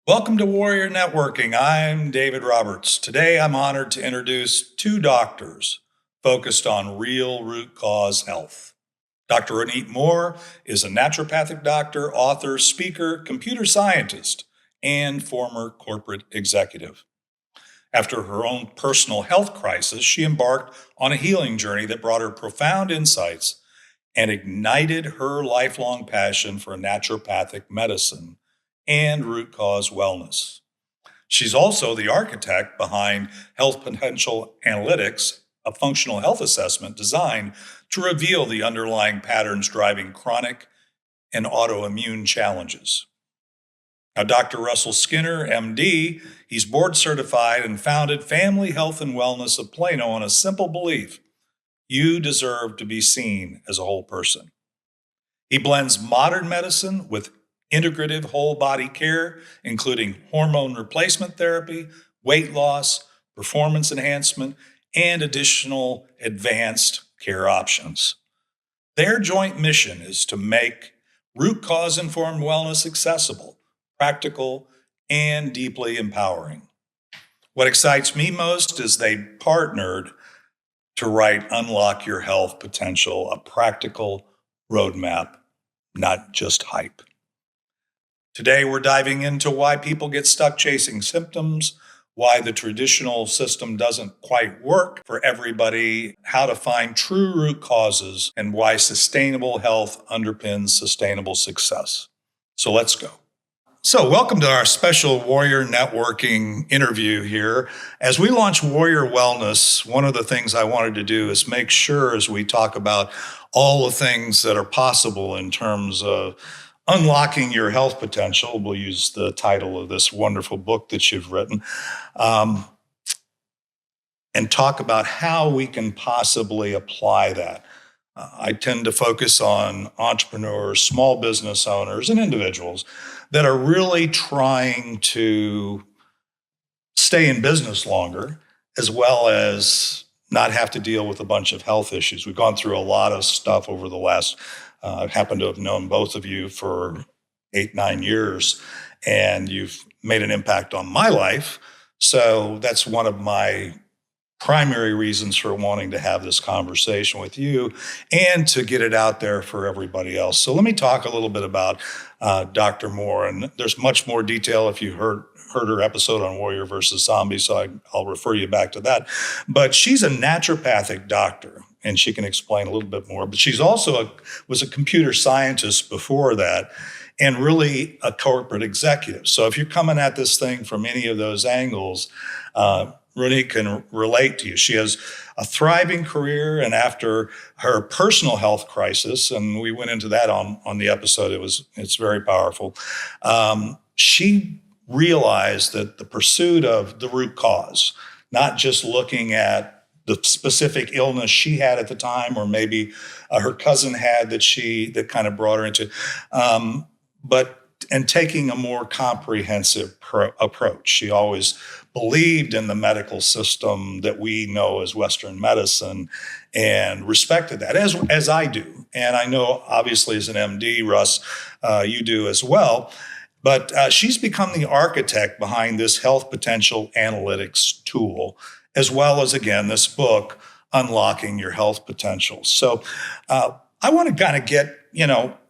Welcome to Warrior Networking. I'm David Roberts. Today I'm honored to introduce two doctors focused on real root cause health. Dr. Ronit Mor is a naturopathic doctor, author, speaker, computer scientist, and former corporate executive. After her own personal health crisis, she embarked on a healing journey that brought her profound insights and ignited her lifelong passion for naturopathic medicine and root cause wellness. She's also the architect behind HealthPotentialAnalytics, a functional health assessment designed to reveal the underlying patterns driving chronic and autoimmune challenges. Now, Dr. Russ Skinner, MD, he's board certified and founded Family Health and Wellness of Plano on a simple belief: you deserve to be seen as a whole person. He blends modern medicine with integrative whole body care, including hormone replacement therapy, weight loss, performance enhancement, and additional advanced care options. Their joint mission is to make root cause informed wellness accessible, practical, and deeply empowering. What excites me most is they partnered to write Unlock Your Health Potential, a practical roadmap, not just hype. Today, we're diving into why people get stuck chasing symptoms, why the traditional system doesn't quite work for everybody, how to find true root causes, and why sustainable health underpins sustainable success. So let's go. So welcome to our special Warrior Networking interview here. As we launch Warrior Wellness, one of the things I wanted to do is make sure as we talk about all the things that are possible in terms of unlocking your health potential, we'll use the title of this wonderful book that you've written, and talk about how we can possibly apply that. I tend to focus on entrepreneurs, small business owners, and individuals that are really trying to stay in business longer, as well as not have to deal with a bunch of health issues. We've gone through a lot of stuff over the last I happen to have known both of you for 8-9 years, and you've made an impact on my life. So that's one of my primary reasons for wanting to have this conversation with you and to get it out there for everybody else. So let me talk a little bit about Dr. Moore, and there's much more detail if you heard her episode on Warrior versus Zombie, so I'll refer you back to that. But she's a naturopathic doctor, and she can explain a little bit more. But she's also was a computer scientist before that, and really a corporate executive. So if you're coming at this thing from any of those angles, Ronit can relate to you. She has a thriving career, and after her personal health crisis, and we went into that on the episode, it's very powerful. She realized that the pursuit of the root cause, not just looking at the specific illness she had at the time, or maybe her cousin had that kind of brought her into, and taking a more comprehensive approach. She always believed in the medical system that we know as Western medicine and respected that, as I do. And I know, obviously, as an MD, Russ, you do as well. But she's become the architect behind this Health Potential Analytics tool, as well as, again, this book, Unlocking Your Health Potential. So I want to kind of get,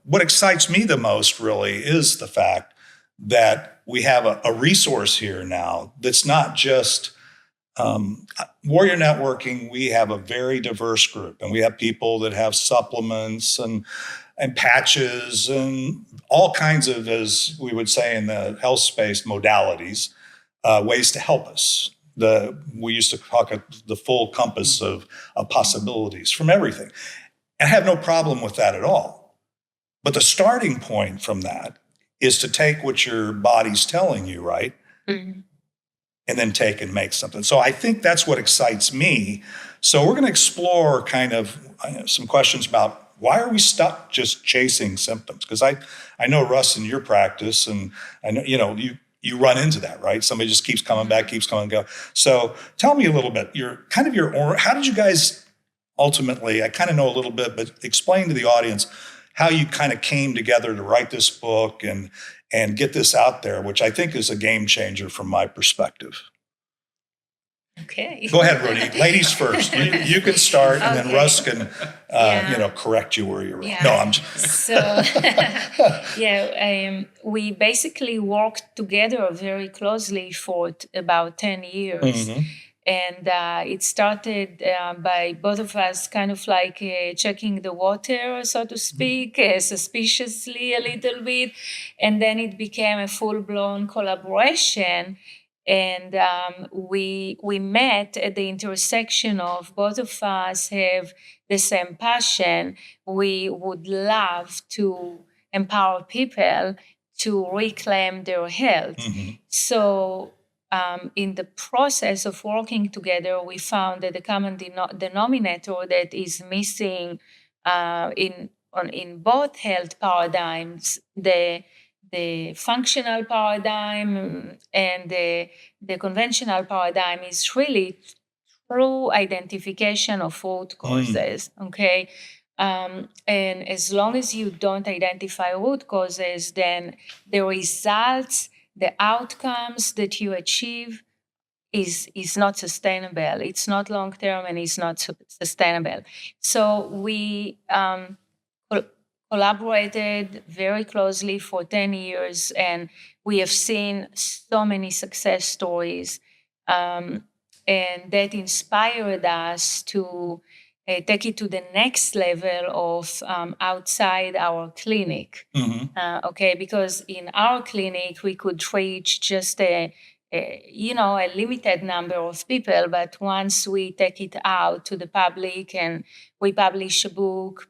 what excites me the most really is the fact that we have a resource here now that's not just Warrior Networking. We have a very diverse group, and we have people that have supplements and patches and all kinds of, as we would say in the health space, modalities, ways to help us. We used to talk at the full compass of possibilities from everything. And I have no problem with that at all. But the starting point from that is to take what your body's telling you, right? Mm-hmm. And then take and make something. So I think that's what excites me. So we're going to explore kind of some questions about why are we stuck just chasing symptoms? Because I know, Russ, in your practice, and I know you run into that, right? Somebody just keeps coming back, keeps coming and go. So tell me a little bit. How did you guys ultimately? I kind of know a little bit, but explain to the audience how you kind of came together to write this book and and get this out there, which I think is a game changer from my perspective. Okay. Go ahead, Ronit. Ladies first. You can start, and then Okay. Russ can, correct you where you're wrong. Yeah. No, I'm just... So, we basically worked together very closely for about 10 years. Mhm. And it started by both of us kind of like checking the water, so to speak, suspiciously a little bit. And then it became a full-blown collaboration. And we met at the intersection of both of us have the same passion. We would love to empower people to reclaim their health. Mhm. So in the process of working together, we found that the common denominator that is missing in both health paradigms, the functional paradigm and the conventional paradigm, is really through identification of root causes. Okay. And as long as you don't identify root causes, then the results, the outcomes that you achieve is not sustainable. It's not long term and it's not sustainable. So we collaborated very closely for 10 years, and we have seen so many success stories. And that inspired us to take it to the next level of outside our clinic. Mhm. Okay, because in our clinic, we could reach just a limited number of people. But once we take it out to the public and we publish a book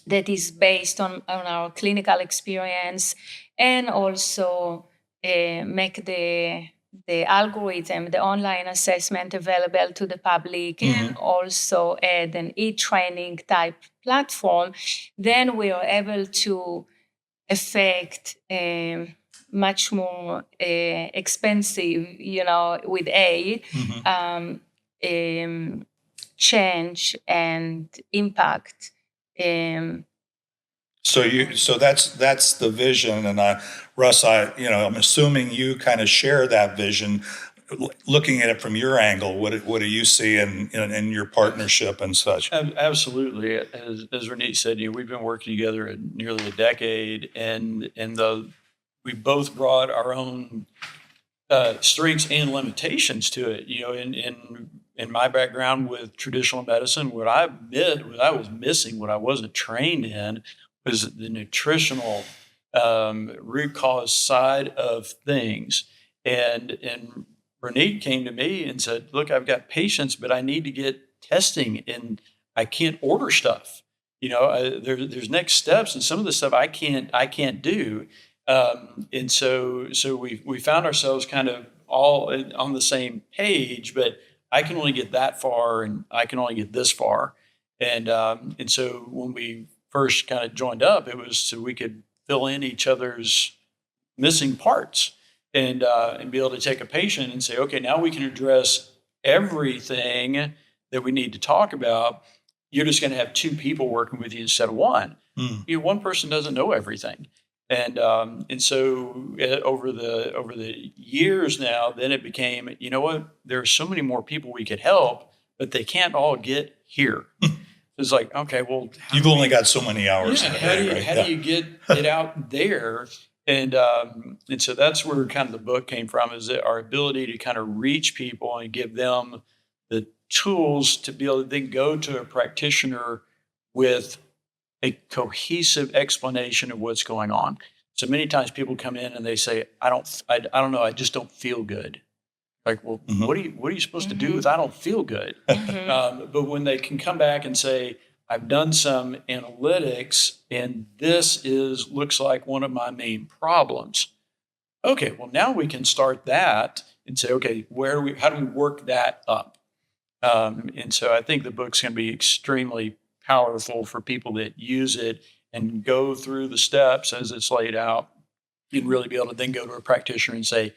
that is based on our clinical experience, and also make the algorithm, the online assessment, available to the public, and also add an e-training type platform, then we are able to affect much more expensive, with change and impact. So that's the vision, and Russ, I'm assuming you kind of share that vision. Looking at it from your angle, what do you see in your partnership and such? Absolutely. As Ronit said, we've been working together nearly a decade, and we both brought our own strengths and limitations to it. In my background with traditional medicine, what I was missing, what I wasn't trained in, was the nutritional root cause side of things. And Ronit came to me and said, "Look, I've got patients, but I need to get testing, and I can't order stuff. There's next steps, and some of the stuff I can't do." And so we found ourselves kind of all on the same page, but I can only get that far, and I can only get this far. And so when we first kind of joined up, it was so we could fill in each other's missing parts, and be able to take a patient and say, okay, now we can address everything that we need to talk about. You're just going to have two people working with you instead of one. One person doesn't know everything. And so over the years now, then it became, there are so many more people we could help, but they can't all get here. It's like, okay, well, you've only got so many hours. How do you get it out there? And so that's where kind of the book came from, is that our ability to kind of reach people and give them the tools to be able to then go to a practitioner with a cohesive explanation of what's going on. So many times people come in and they say, I don't know, I just don't feel good. Like, well, what are you supposed to do with I don't feel good? But when they can come back and say, I've done some analytics, and this looks like one of my main problems. Okay, well, now we can start that and say, okay, how do we work that up? And so I think the book's going to be extremely powerful for people that use it and go through the steps as it's laid out, and really be able to then go to a practitioner and say,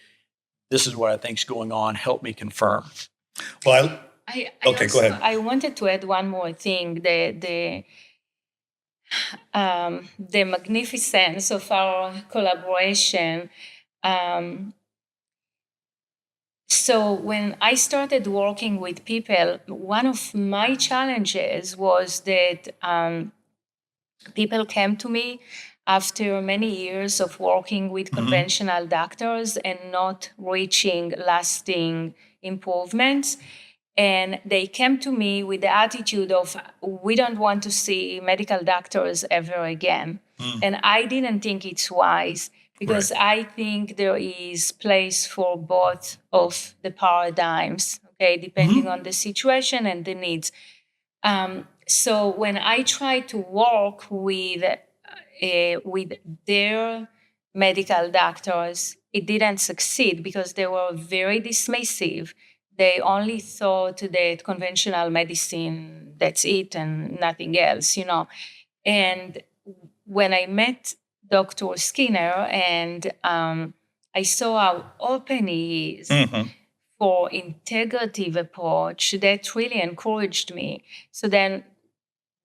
this is what I think's going on. Help me confirm. Well, go ahead. I wanted to add one more thing. the magnificence of our collaboration. So when I started working with people, one of my challenges was that people came to me after many years of working with conventional doctors and not reaching lasting improvements. And they came to me with the attitude of, we don't want to see medical doctors ever again. And I didn't think it's wise, because I think there is place for both of the paradigms, okay, depending on the situation and the needs. So when I try to work with their medical doctors, it didn't succeed because they were very dismissive. They only thought that conventional medicine, that's it and nothing else, And when I met Dr. Skinner and I saw how open he is for integrative approach, that really encouraged me. So then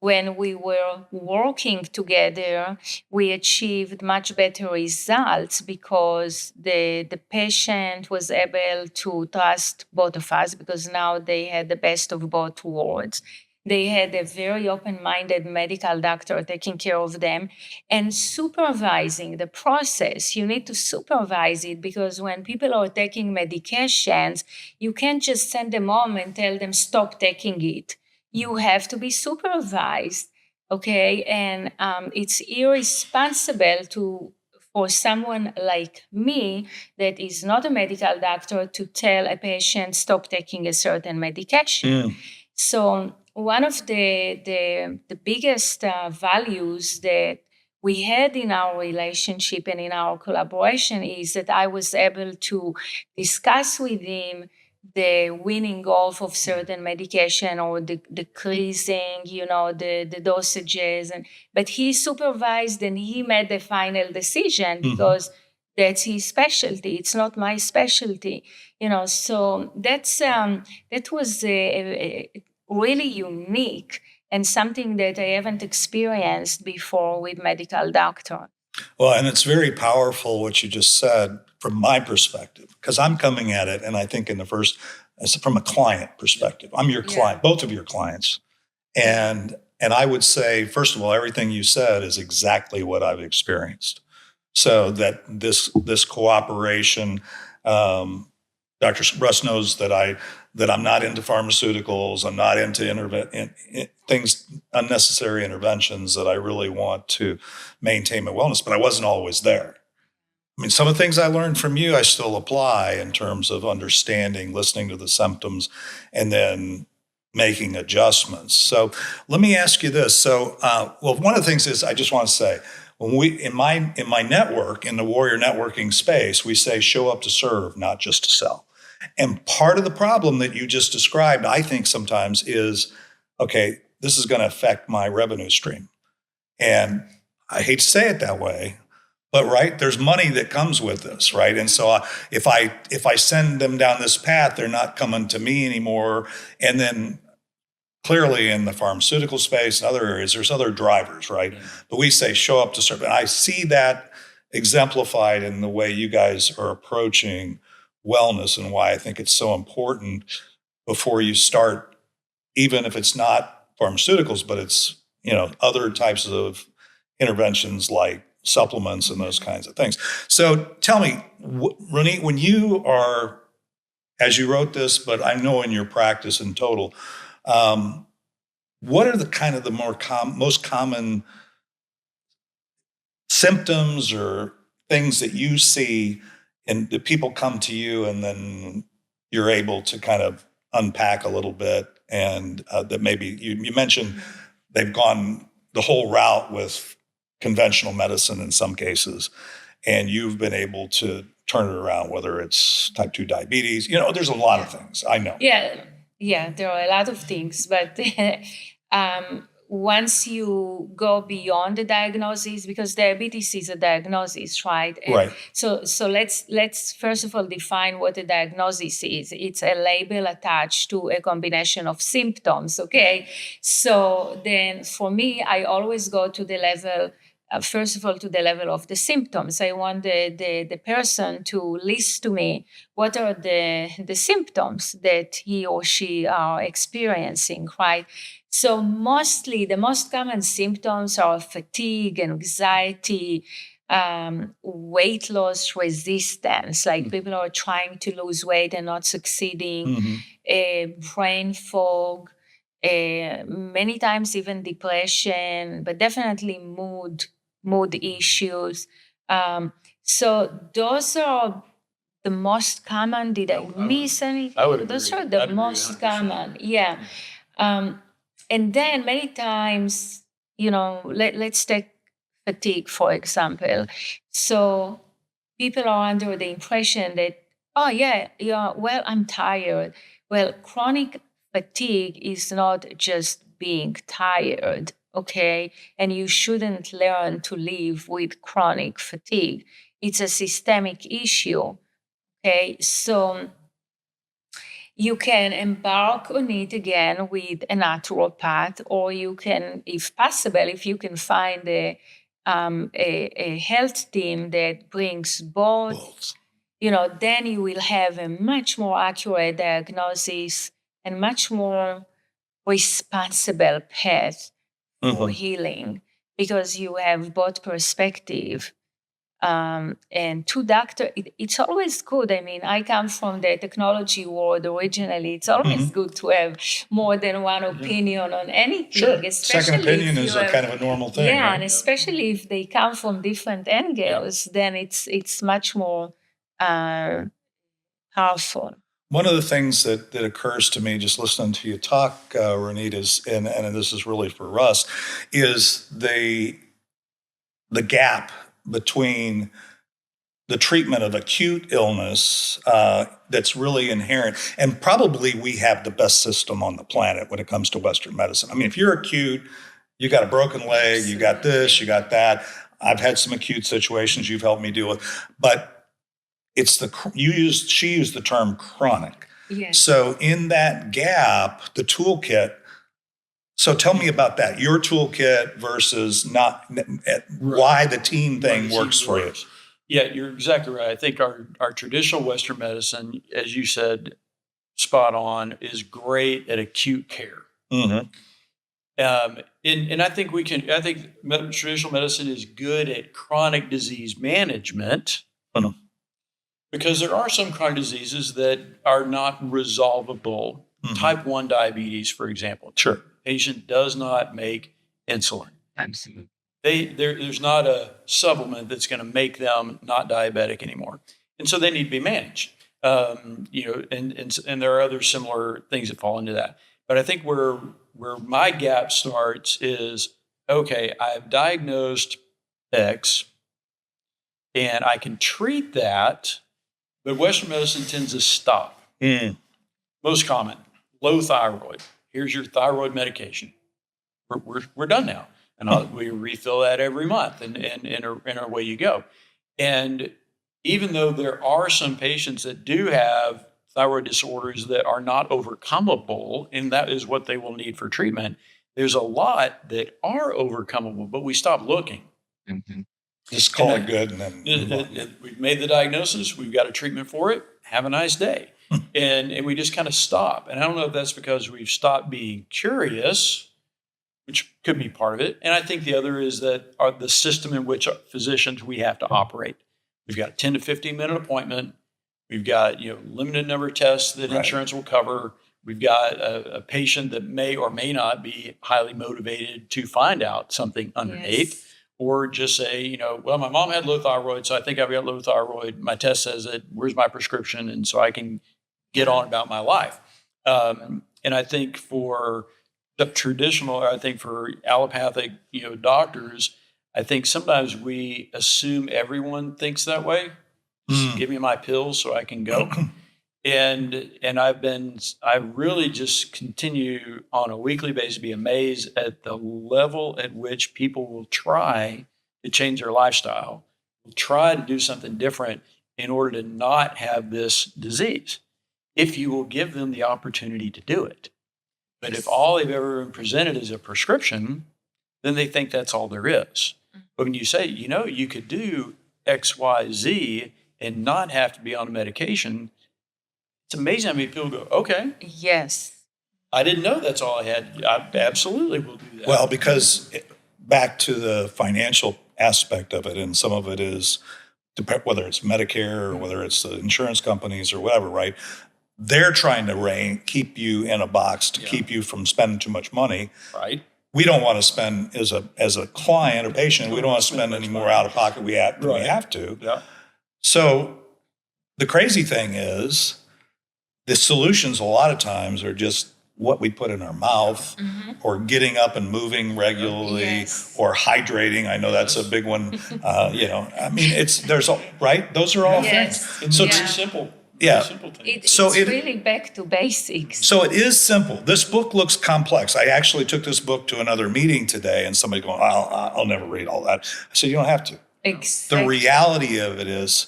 when we were working together, we achieved much better results because the patient was able to trust both of us, because now they had the best of both worlds. They had a very open-minded medical doctor taking care of them and supervising the process. You need to supervise it, because when people are taking medications, you can't just send them home and tell them stop taking it. You have to be supervised, okay? And it's irresponsible for someone like me that is not a medical doctor to tell a patient stop taking a certain medication. So one of the biggest values that we had in our relationship and in our collaboration is that I was able to discuss with him the weaning off of certain medication or the decreasing, the dosages. But he supervised and he made the final decision because that's his specialty. It's not my specialty, So that was really unique and something that I haven't experienced before with medical doctor. Well, and it's very powerful what you just said from my perspective, because I'm coming at it, and I think from a client perspective. I'm your client, both of your clients. And I would say, first of all, everything you said is exactly what I've experienced. So that this cooperation, Dr. Russ knows that I'm not into pharmaceuticals. I'm not into things, unnecessary interventions, that I really want to maintain my wellness, but I wasn't always there. I mean, some of the things I learned from you, I still apply in terms of understanding, listening to the symptoms, and then making adjustments. So let me ask you this. So, one of the things is, I just want to say, when in my network, in the warrior networking space, we say show up to serve, not just to sell. And part of the problem that you just described, I think sometimes is, okay, this is going to affect my revenue stream. And I hate to say it that way, but right, there's money that comes with this, right? And so if I send them down this path, they're not coming to me anymore. And then clearly in the pharmaceutical space and other areas, there's other drivers, right? Yeah. But we say show up to serve. And I see that exemplified in the way you guys are approaching wellness, and why I think it's so important before you start, even if it's not pharmaceuticals, but it's, other types of interventions like supplements and those kinds of things. So tell me, Ronit, when you are, as you wrote this, but I know in your practice in total, what are the kind of the most common symptoms or things that you see, and the people come to you and then you're able to kind of unpack a little bit, and that maybe you mentioned they've gone the whole route with conventional medicine in some cases, and you've been able to turn it around, whether it's type 2 diabetes, there's a lot of things, I know. Yeah, there are a lot of things, but once you go beyond the diagnosis, because diabetes is a diagnosis, right? And Right. So let's first of all define what a diagnosis is. It's a label attached to a combination of symptoms. Okay. So then for me, I always go to the level. First of all, to the level of the symptoms. I want the person to list to me what are the symptoms that he or she are experiencing, right? So mostly the most common symptoms are fatigue, anxiety, weight loss resistance, like people are trying to lose weight and not succeeding, brain fog, many times even depression, but definitely mood issues. So those are the most common. Did I miss anything? I would agree. Those are the I'd agree most 100%. common. Yeah. And then many times, let's take fatigue, for example. So people are under the impression that, oh, yeah, well, I'm tired. Well, chronic fatigue is not just being tired, okay? And you shouldn't learn to live with chronic fatigue. It's a systemic issue, okay? So you can embark on it again with a naturopath, or you can, if possible, if you can find a health team that brings both, then you will have a much more accurate diagnosis and much more responsible path for healing, because you have both perspective. And two doctors, it's always good. I mean, I come from the technology world originally. It's always good to have more than one opinion on anything. Sure. Especially Second opinion if is you a have- kind of a normal thing. Yeah, right? and especially if they come from different angles, then it's much more powerful. One of the things that occurs to me just listening to you talk, Ronit, is, and this is really for Russ, is the gap between the treatment of acute illness that's really inherent. And probably we have the best system on the planet when it comes to Western medicine. I mean, if you're acute, you got a broken leg, you got this, you got that. I've had some acute situations you've helped me deal with, but it's she used the term chronic. Yes. So in that gap, the toolkit. So tell me about that. Your toolkit versus why the team thing works for you. Yeah, you're exactly right. I think our traditional Western medicine, as you said, spot on, is great at acute care. And I think traditional medicine is good at chronic disease management. Because there are some chronic diseases that are not resolvable. Type 1 diabetes, for example. Sure. Patient does not make insulin. Absolutely. There's not a supplement that's going to make them not diabetic anymore. And so they need to be managed. And there are other similar things that fall into that. But I think where my gap starts is, okay, I've diagnosed X and I can treat that, but Western medicine tends to stop. Most common, low thyroid. Here's your thyroid medication. We're done now. And we refill that every month, and away you go. And even though there are some patients that do have thyroid disorders that are not overcomable, and that is what they will need for treatment, there's a lot that are overcomable, but we stop looking. Just call it good, and then We've made the diagnosis. We've got a treatment for it. Have a nice day. And we just kind of stop. And I don't know if that's because we've stopped being curious, which could be part of it. And I think the other is that the system in which physicians we have to operate. We've got a 10 to 15 minute appointment. We've got limited number of tests that insurance will cover. We've got a patient that may or may not be highly motivated to find out something underneath. Yes. Or just say, well, my mom had low thyroid, so I think I've got low thyroid. My test says it. Where's my prescription? And so I can get on about my life. And I think for the traditional, I think for allopathic, doctors, I think sometimes we assume everyone thinks that way. Just give me my pills so I can go. And I really just continue on a weekly basis to be amazed at the level at which people will try to change their lifestyle, will try to do something different in order to not have this disease, if you will give them the opportunity to do it. But if all they've ever been presented is a prescription, then they think that's all there is. But when you say, you could do X, Y, Z and not have to be on a medication, it's amazing how many people go, okay, Yes. I didn't know that's all I had. I absolutely will do that. Well, because back to the financial aspect of it, and some of it is whether it's Medicare or whether it's the insurance companies or whatever, right? They're trying to keep you in a box to keep you from spending too much money. Right. We don't want to spend as a client or patient. We don't want to spend any more out of pocket we have to. Yeah. So the crazy thing is, the solutions a lot of times are just what we put in our mouth, or getting up and moving regularly, or hydrating. I know that's a big one. I mean, right? Those are all things. It's So very simple. Yeah. Simple thing. It's really back to basics. So it is simple. This book looks complex. I actually took this book to another meeting today, and somebody going, I'll never read all that. I said, you don't have to. Exactly. The reality of it is,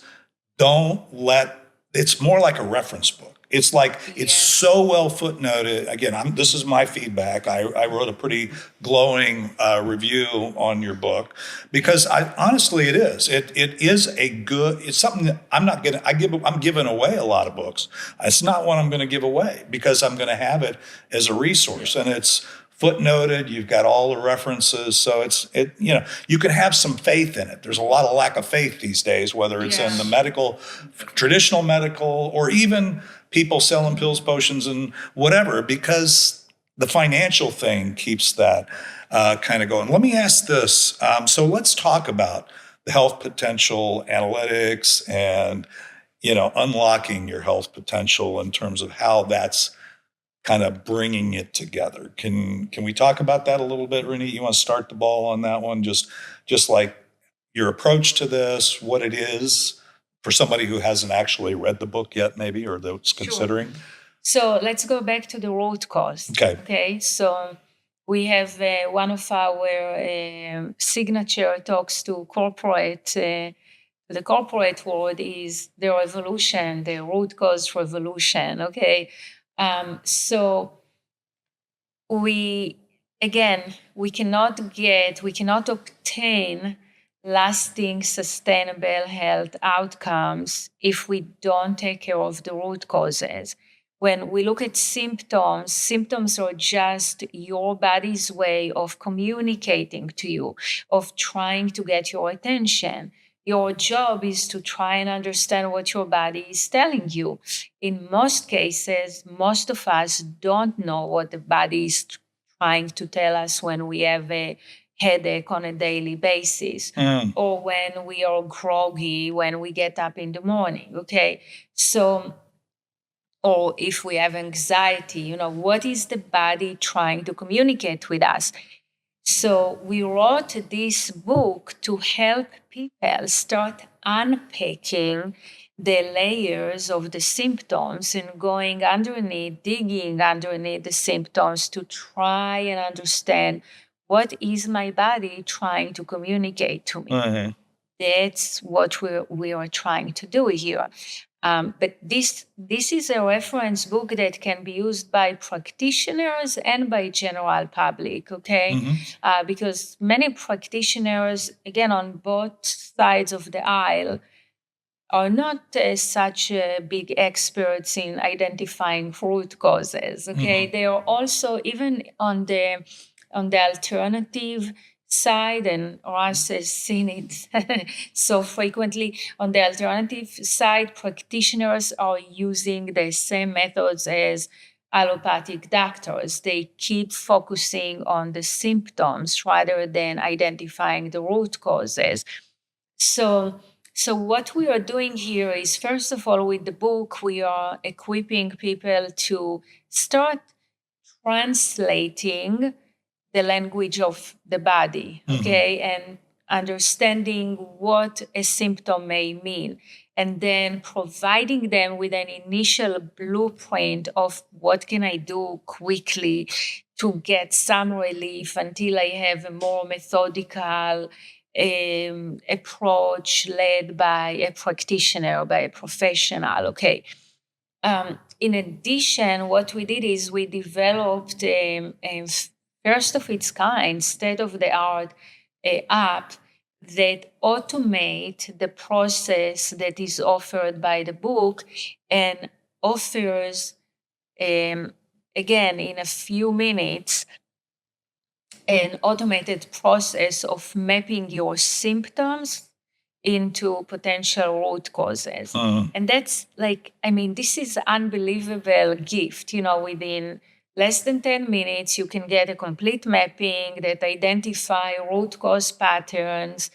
it's more like a reference book. It's like, it's so well footnoted. Again, this is my feedback. I wrote a pretty glowing review on your book, because honestly, it is. It is it's something that I'm giving away a lot of books. It's not one I'm going to give away, because I'm going to have it as a resource, and it's footnoted. You've got all the references, so you can have some faith in it. There's a lot of lack of faith these days, whether it's in the traditional medical, or even people selling pills, potions, and whatever, because the financial thing keeps that kind of going. Let me ask this. So let's talk about the health potential analytics and, unlocking your health potential in terms of how that's kind of bringing it together. Can we talk about that a little bit, Ronit? You want to start the ball on that one? Just like your approach to this, what it is for somebody who hasn't actually read the book yet, maybe, or that's considering. Sure. So let's go back to the root cause. Okay. So we have one of our signature talks to the corporate world is the revolution, the root cause revolution. Okay. So we cannot obtain lasting, sustainable health outcomes if we don't take care of the root causes. When we look at symptoms are just your body's way of communicating to you, of trying to get your attention. Your job is to try and understand what your body is telling you. In most cases, most of us don't know what the body is trying to tell us when we have a headache on a daily basis, or when we are groggy when we get up in the morning. Okay. So, or if we have anxiety, what is the body trying to communicate with us? So we wrote this book to help people start unpacking the layers of the symptoms and going underneath, digging underneath the symptoms to try and understand, what is my body trying to communicate to me? That's what we are trying to do here. But this is a reference book that can be used by practitioners and by general public, okay? Because many practitioners, again, on both sides of the aisle, are not such big experts in identifying root causes, okay? They are also, even on the alternative side, and Russ has seen it so frequently, on the alternative side, practitioners are using the same methods as allopathic doctors. They keep focusing on the symptoms rather than identifying the root causes. So what we are doing here is, first of all, with the book, we are equipping people to start translating the language of the body, okay? And understanding what a symptom may mean, and then providing them with an initial blueprint of what can I do quickly to get some relief until I have a more methodical approach led by a practitioner, by a professional. Okay. In addition, what we did is we developed a first of its kind, state-of-the-art app that automate the process that is offered by the book and offers, again, in a few minutes, an automated process of mapping your symptoms into potential root causes. And that's this is unbelievable gift. Within less than 10 minutes, you can get a complete mapping that identify root cause patterns,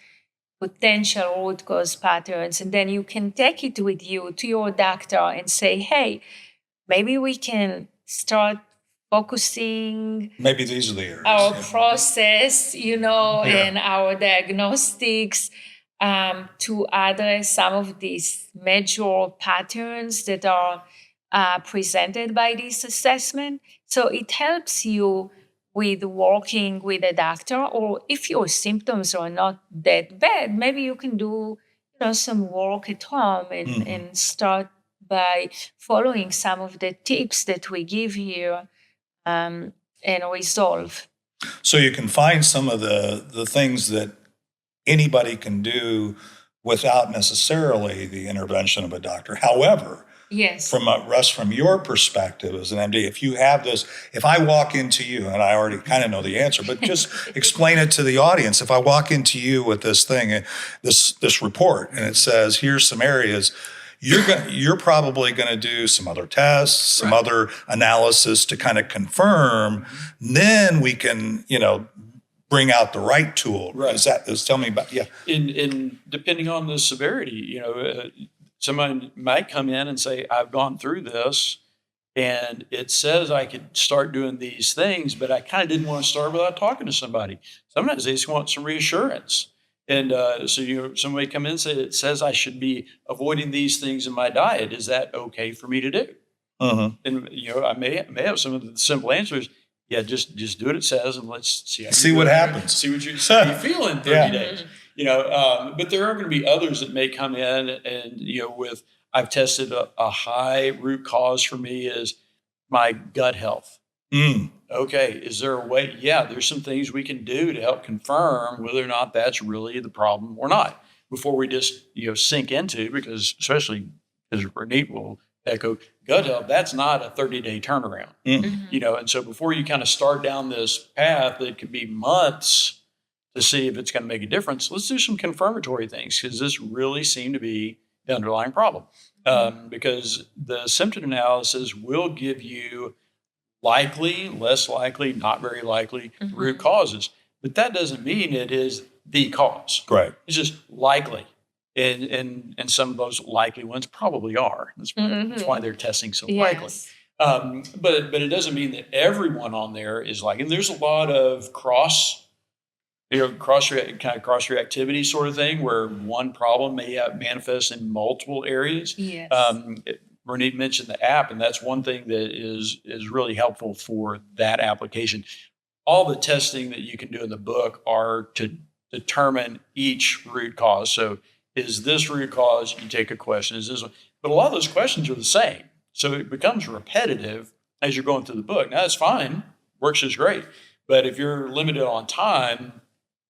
potential root cause patterns, and then you can take it with you to your doctor and say, hey, maybe we can start focusing Maybe these are the areas. our process, and our diagnostics to address some of these major patterns that are presented by this assessment. So it helps you with working with a doctor, or if your symptoms are not that bad, maybe you can do some work at home and start by following some of the tips that we give here and resolve. So you can find some of the things that anybody can do without necessarily the intervention of a doctor. However, yes, Russ, from your perspective as an MD, if you have this, if I walk into you, and I already kind of know the answer, but just explain it to the audience. If I walk into you with this thing, this report, and it says, here's some areas, you're probably going to do some other tests, some other analysis to kind of confirm. Then we can, bring out the right tool. Right. Tell me about, In depending on the severity, somebody might come in and say, I've gone through this and it says I could start doing these things, but I kind of didn't want to start without talking to somebody. Sometimes they just want some reassurance. And so somebody come in and say, it says I should be avoiding these things in my diet. Is that okay for me to do? And I may have some of the simple answers. Yeah, just do what it says, and let's see what happens. See what you feel in 30 days. But there are going to be others that may come in and with I've tested a high root cause for me is my gut health. Okay, is there a way? Yeah, there's some things we can do to help confirm whether or not that's really the problem or not before we just sink into, because especially as Ronit will echo, gut health, that's not a 30-day turnaround. And so before you kind of start down this path that could be months to see if it's going to make a difference, let's do some confirmatory things, because this really seemed to be the underlying problem. Because the symptom analysis will give you likely, less likely, not very likely root causes. But that doesn't mean it is the cause. Right. It's just likely. And some of those likely ones probably are. That's why they're testing so likely. But it doesn't mean that everyone on there is like, and there's a lot of cross reactivity sort of thing where one problem may manifest in multiple areas. Yes. Ronit mentioned the app, and that's one thing that is really helpful for that application. All the testing that you can do in the book are to determine each root cause. So is this root cause? You take a question. Is this one? But a lot of those questions are the same. So it becomes repetitive as you're going through the book. Now, that's fine. Works just great. But if you're limited on time,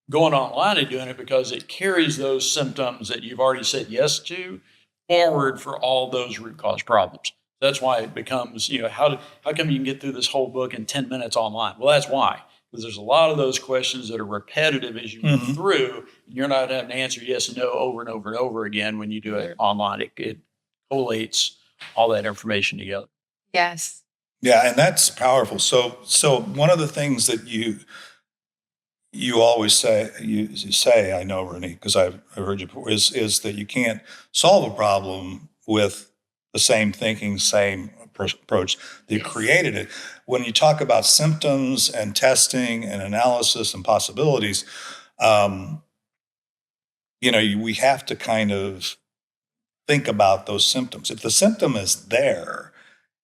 going online and doing it because it carries those symptoms that you've already said yes to forward for all those root cause problems. That's why it becomes, how come you can get through this whole book in 10 minutes online? Well, that's why. Because there's a lot of those questions that are repetitive as you move through. You're not having to answer yes and no over and over and over again when you do it online. It collates all that information together. Yes. Yeah, and that's powerful. So one of the things that you always say, I know, Ronit, because I've heard you before, is that you can't solve a problem with the same thinking, same approach that created it. When you talk about symptoms and testing and analysis and possibilities, we have to kind of think about those symptoms. If the symptom is there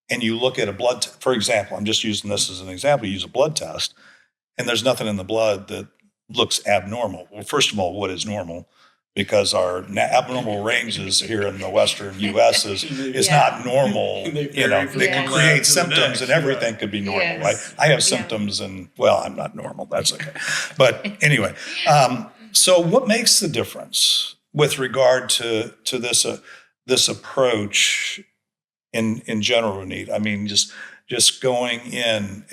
and you look at a blood, for example, I'm just using this as an example, you use a blood test and there's nothing in the blood that looks abnormal. Well, first of all, what is normal? Because our abnormal ranges here in the Western U.S. is not normal. They can create symptoms and everything could be normal, right? I have symptoms and, well, I'm not normal. That's okay. But anyway, so what makes the difference with regard to this approach in general, Ronit? I mean, just going in,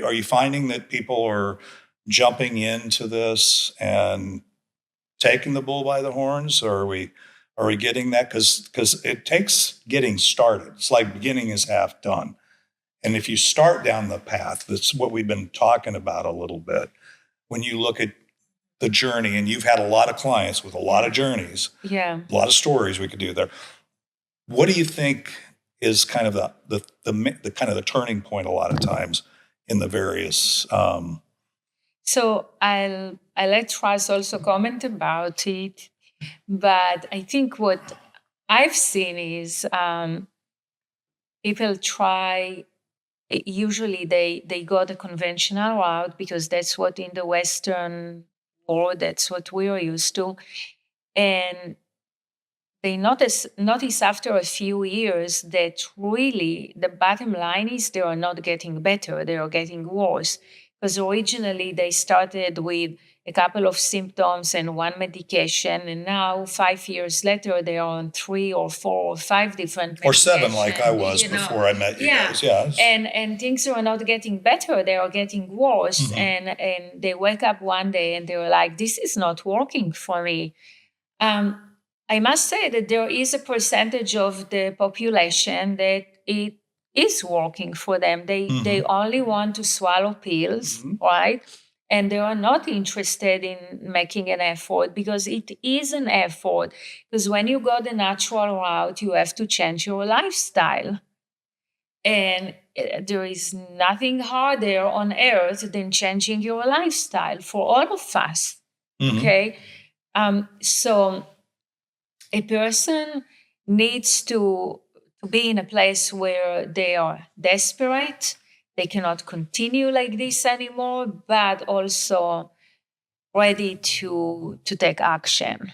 are you finding that people are jumping into this and taking the bull by the horns, or are we getting that? Because it takes getting started. It's like beginning is half done. And if you start down the path, that's what we've been talking about a little bit. When you look at the journey, and you've had a lot of clients with a lot of journeys, a lot of stories we could do there. What do you think is kind of the kind of the turning point a lot of times in the various? So I'll let Russ also comment about it, but I think what I've seen is people try. Usually they go the conventional route because that's what in the Western world, that's what we're used to, and they notice after a few years that really the bottom line is they are not getting better, they are getting worse. Because originally they started with a couple of symptoms and one medication, and now 5 years later they are on 3 or 4 or 5 different medications. Or 7 like I was before I met you guys. Yeah. And things are not getting better, they are getting worse. And they wake up one day and they're like, this is not working for me. I must say that there is a percentage of the population that it is working for them. They only want to swallow pills, right? And they are not interested in making an effort because it is an effort. Because when you go the natural route, you have to change your lifestyle. And there is nothing harder on earth than changing your lifestyle for all of us, okay? So a person needs to be in a place where they are desperate, they cannot continue like this anymore, but also ready to take action.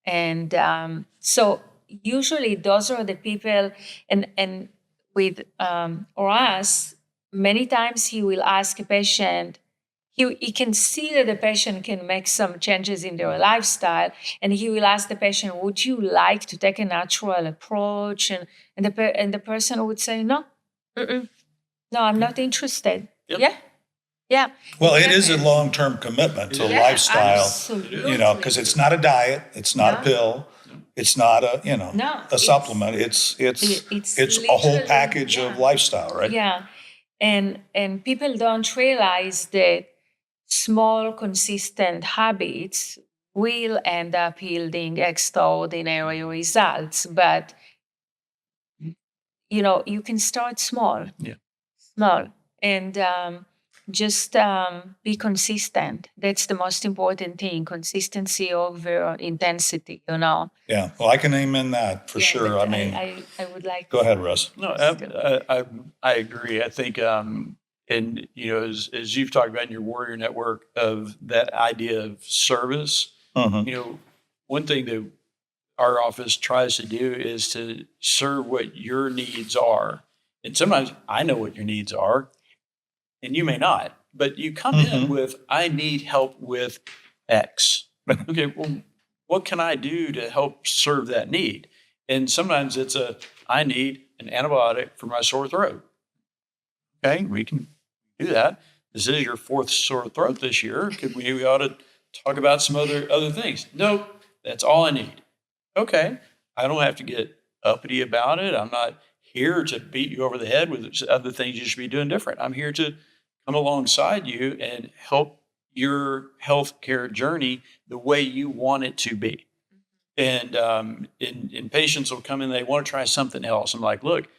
And so usually those are the people, and with Russ, many times he will ask a patient, he can see that the patient can make some changes in their lifestyle, and he will ask the patient, would you like to take a natural approach? And the person would say, no, no, I'm not interested. Yep. Yeah. Well, it is a long-term commitment to lifestyle, absolutely. because it's not a diet, it's not a pill, it's not a supplement. It's a whole package of lifestyle, right? Yeah. And people don't realize that small, consistent habits will end up yielding extraordinary results. But, you can start small. Yeah. Small. And just be consistent. That's the most important thing, consistency over intensity, Yeah. Well, I can amen that for sure. I mean, I would like go ahead, Russ. No, I agree. I think, and as you've talked about in your Warrior Network of that idea of service, one thing that our office tries to do is to serve what your needs are. And sometimes I know what your needs are, and you may not, but you come in with, I need help with X. Okay, well, what can I do to help serve that need? And sometimes it's I need an antibiotic for my sore throat. Okay, we can do that. This is your 4th sore throat this year. We ought to talk about some other things. Nope, that's all I need. Okay, I don't have to get uppity about it. I'm not here to beat you over the head with other things you should be doing different. I'm here to come alongside you and help your healthcare journey the way you want it to be. And patients will come in, they want to try something else. I'm like, look,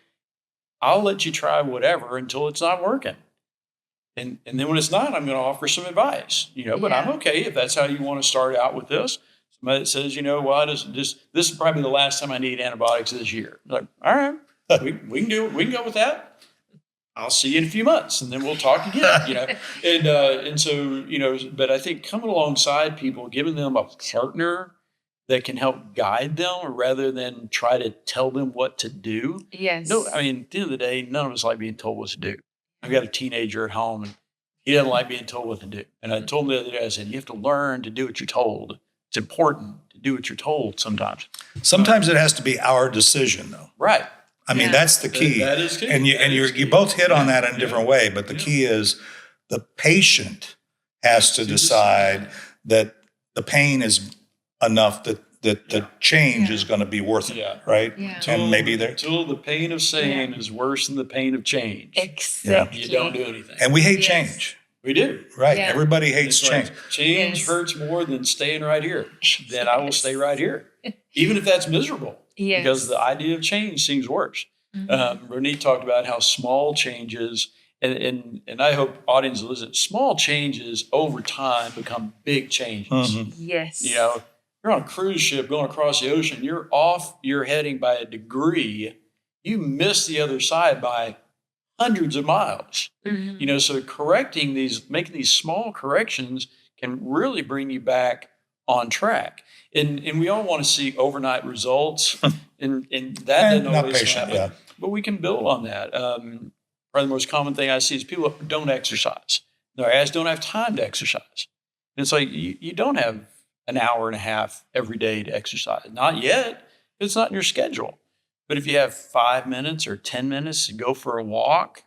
I'll let you try whatever until it's not working. And then when it's not, I'm going to offer some advice, but I'm okay if that's how you want to start out with this. somebody that says, what is this is probably the last time I need antibiotics this year. Like, all right, we can do it. We can go with that. I'll see you in a few months, and then we'll talk again. And so but I think coming alongside people, giving them a partner that can help guide them rather than try to tell them what to do. Yes. No, I mean, at the end of the day, none of us like being told what to do. I've got a teenager at home, and he doesn't like being told what to do. And I told him the other day, I said, you have to learn to do what you're told. It's important to do what you're told sometimes. Sometimes it has to be our decision, though. Right. I mean, that's the key. That is key. And you both hit on that in a different way, but the key is the patient has to decide that the pain is enough that the change is going to be worth it, right? Yeah. And maybe until the pain of sane is worse than the pain of change. Exactly. You don't do anything. And we hate change. We do. Right. Yeah. Everybody hates It's change. like, change hurts more than staying right here. Then I will stay right here, even if that's miserable. Yes. Because the idea of change seems worse. Ronit talked about how small changes, and I hope audience listen, small changes over time become big changes. Yes. You're on a cruise ship going across the ocean, you're off your heading by a degree, you miss the other side by hundreds of miles. So making these small corrections can really bring you back on track. And we all want to see overnight results, and that doesn't Not always patient, happen. But we can build on that. Probably the most common thing I see is people don't exercise. Their ass don't have time to exercise. And it's like, you don't have an hour and a half every day to exercise. Not yet. It's not in your schedule. But if you have 5 minutes or 10 minutes to go for a walk,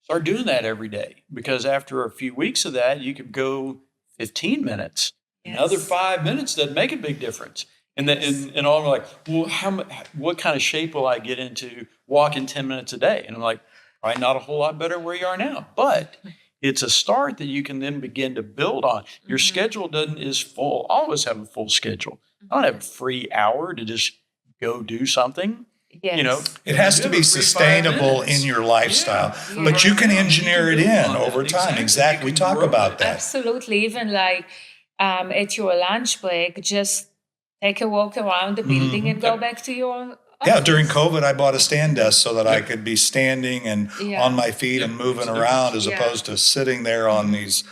start doing that every day. Because after a few weeks of that, you could go 15 minutes. Yes. Another 5 minutes doesn't make a big difference. And then, and all are like, well, what kind of shape will I get into walking 10 minutes a day? And I'm like, probably not a whole lot better where you are now. But it's a start that you can then begin to build on. Your schedule is full. I always have a full schedule. I don't have a free hour to just go do something. Yes. It has to be sustainable in your lifestyle, but you can engineer it in over time. Exactly. We talk about that. Absolutely. Even like at your lunch break, just take a walk around the building and go back to your Yeah, during COVID, I bought a stand desk so that I could be standing and on my feet and moving around as opposed to sitting there on these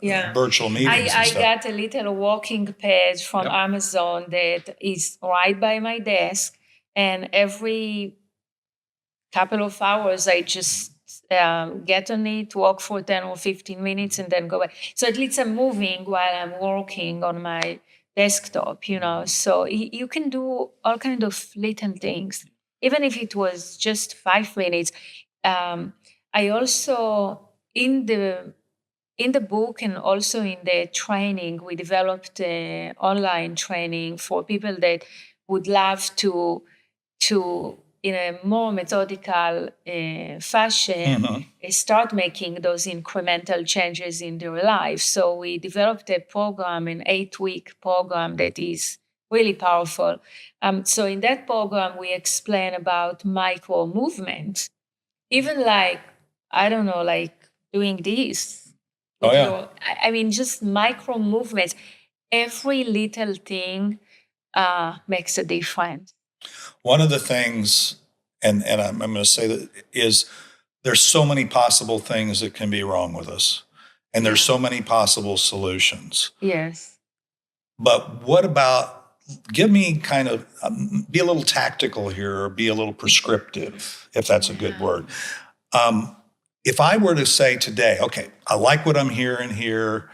virtual meetings. I got a little walking pad from Amazon that is right by my desk, and every couple of hours I just get on it, walk for 10 or 15 minutes, and then go back. So at least I'm moving while I'm working on my desktop, so you can do all kind of little things, even if it was just 5 minutes. I also in the book and also in the training, we developed online training for people that would love to in a more methodical fashion, start making those incremental changes in their life. So we developed a program, an 8-week program that is really powerful. So in that program, we explain about micro movements, even like, I don't know, like doing this. I mean, just micro movements. Every little thing makes a difference. One of the things, and I'm going to say that, is there's so many possible things that can be wrong with us. And there's so many possible solutions. Yes. But what about, give me kind of, be a little tactical here, or be a little prescriptive, if that's a good word. If I were to say today, okay, I like what I'm hearing here.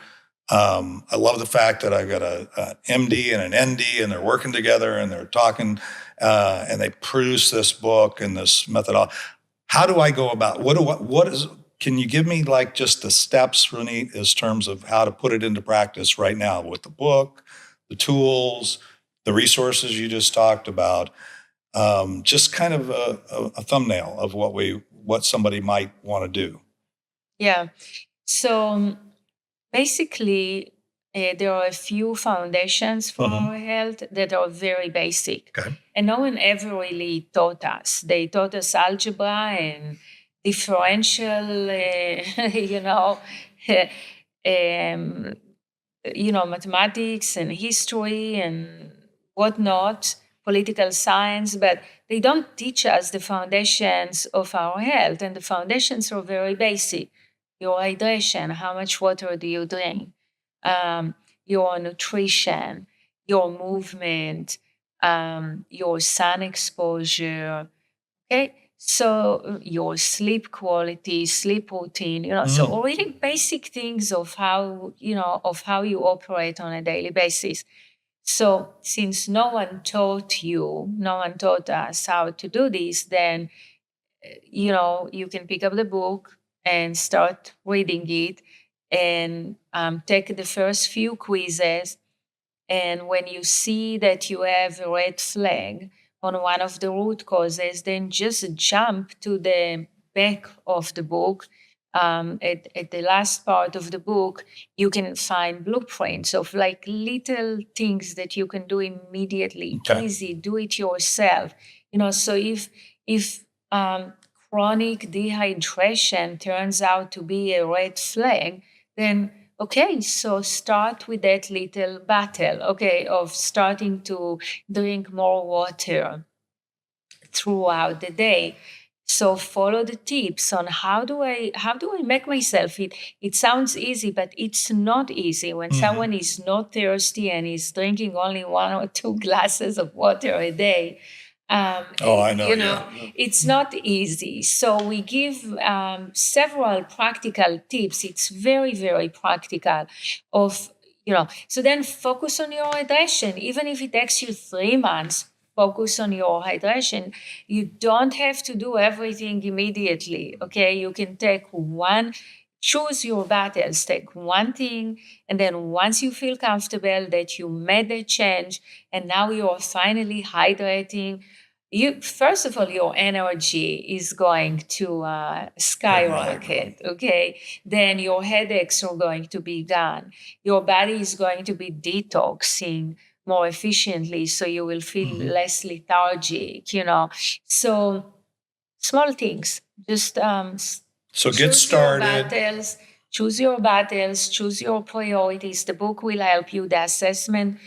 I love the fact that I've got a MD and an ND, and they're working together and they're talking, and they produce this book and this methodology. How do I go about can you give me like just the steps, Ronit, as terms of how to put it into practice right now with the book, the tools, the resources you just talked about, just kind of a thumbnail of what somebody might want to do. Yeah. So basically, there are a few foundations for our health that are very basic. Okay. And no one ever really taught us. They taught us algebra and differential, mathematics and history and whatnot, political science, but they don't teach us the foundations of our health. And the foundations are very basic. Your hydration, how much water do you drink? Your nutrition, your movement, your sun exposure. Okay, so your sleep quality, sleep routine, so really basic things of how you operate on a daily basis. So since no one taught us how to do this, then you can pick up the book and start reading it and take the first few quizzes. And when you see that you have a red flag on one of the root causes, then just jump to the back of the book. At the last part of the book, you can find blueprints of like little things that you can do immediately, Okay. easy, do it yourself. So if chronic dehydration turns out to be a red flag, then okay, so start with that little battle, of starting to drink more water throughout the day. So follow the tips on how do I make myself it. It sounds easy, but it's not easy when someone is not thirsty and is drinking only 1 or 2 glasses of water a day. I know. It's not easy. So we give several practical tips. It's very, very practical so then focus on your hydration. Even if it takes you 3 months, focus on your hydration. You don't have to do everything immediately. Okay. You can choose your battles, take one thing, and then once you feel comfortable that you made the change and now you're finally hydrating, first of all, your energy is going to skyrocket, okay? Then your headaches are going to be gone. Your body is going to be detoxing more efficiently, so you will feel less lethargic, So small things, just So get started. Choose your battles, choose your priorities. The book will help you. The assessment